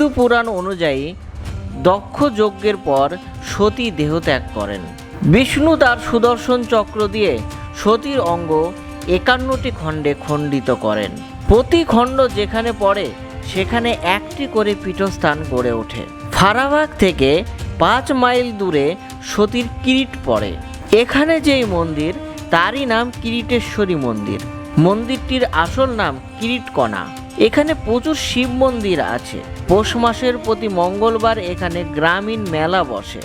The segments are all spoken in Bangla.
হিন্দু পুরাণ অনুযায়ী দক্ষ যজ্ঞের পর সতী দেহত্যাগ করেন। বিষ্ণু তার সুদর্শন চক্র দিয়ে সতীর অঙ্গ 51টি খণ্ডে খণ্ডিত করেন। প্রতি খণ্ড যেখানে পড়ে সেখানে একটি করে পীঠস্থান গড়ে ওঠে। ফারাবাগ থেকে 5 মাইল দূরে সতীর কিরিট পড়ে। এখানে যেই মন্দির তারই নাম কিরিটেশ্বরী মন্দির। মন্দিরটির আসল নাম কিরিটকণা। এখানে প্রচুর শিব মন্দির আছে। পৌষ মাসের প্রতি মঙ্গলবার এখানে গ্রামীণ মেলা বসে।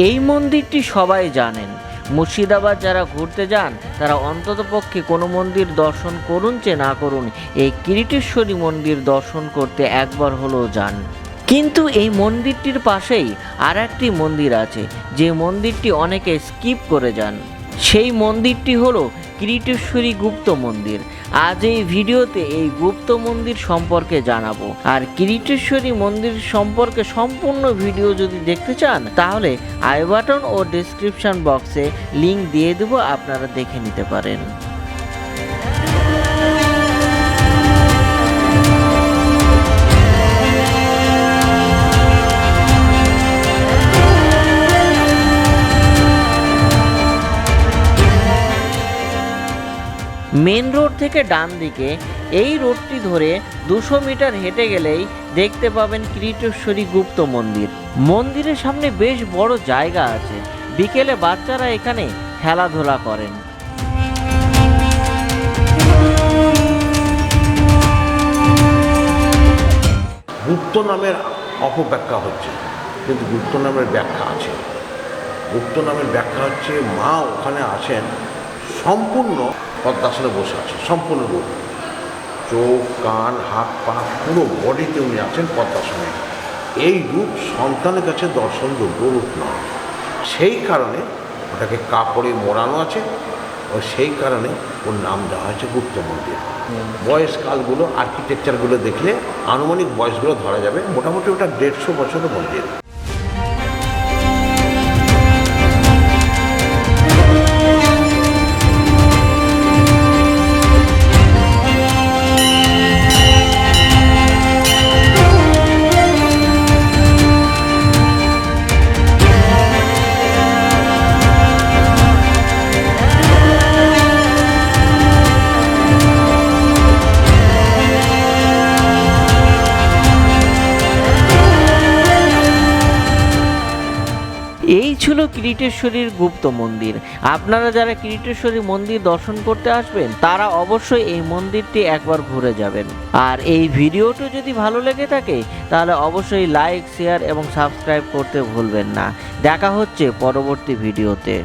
এই মন্দিরটি সবাই জানেন। মুর্শিদাবাদ যারা ঘুরতে যান তারা অন্ততপক্ষে কোনো মন্দির দর্শন করুন চে না করুন, এই কিরিটেশ্বরী মন্দির দর্শন করতে একবার হলেও যান। কিন্তু এই মন্দিরটির পাশেই আর একটি মন্দির আছে, যে মন্দিরটি অনেকে স্কিপ করে যান। সেই মন্দিরটি হলো কিরিটেশ্বরী গুপ্ত মন্দির। আজ এই ভিডিওতে এই গুপ্ত মন্দির সম্পর্কে জানাবো। আর কিরিটেশ্বরী মন্দির সম্পর্কে সম্পূর্ণ ভিডিও যদি দেখতে চান তাহলে আই বাটন ও ডেসক্রিপশন বক্সে লিংক দিয়ে দেবো, আপনারা দেখে নিতে পারেন। মেন রোড থেকে ডান দিকে এই রোডটি ধরে 200 মিটার হেঁটে গেলেই দেখতে পাবেন কিরিটেশ্বরী গুপ্ত মন্দির। মন্দিরের সামনে বেশ বড় জায়গা আছে। বিকেলে বাচ্চারা এখানে খেলাধুলা করেন। গুপ্ত নামের অপব্যাখ্যা হচ্ছে, কিন্তু গুপ্ত নামের ব্যাখ্যা আছে। গুপ্ত নামের ব্যাখ্যা হচ্ছে মা ওখানে আসেন সম্পূর্ণ পদ্মাসনে বসে আছে, সম্পূর্ণ রূপ, চোখ কান হাত পা পুরো বডিতে উনি আছেন পদ্মাসনে। এই রূপ সন্তানের কাছে দর্শনযোগ্য রূপ নয়, সেই কারণে ওটাকে কাপড়ে মোড়ানো আছে ও সেই কারণে ওর নাম দেওয়া হয়েছে গুপ্ত মন্দির। বয়সকালগুলো আর্কিটেকচারগুলো দেখলে আনুমানিক বয়সগুলো ধরা যাবে। মোটামুটি ওটা 150 বছরের মন্দির। এই ছিল কিরিটেশ্বরীর গুপ্ত মন্দির। আপনারা যারা কিরিটেশ্বরী মন্দির দর্শন করতে আসবেন তারা অবশ্যই এই মন্দিরটি একবার ঘুরে যাবেন। আর এই ভিডিওটি যদি ভালো লেগে থাকে তাহলে অবশ্যই লাইক, শেয়ার এবং সাবস্ক্রাইব করতে ভুলবেন না। দেখা হচ্ছে পরবর্তী ভিডিওতে।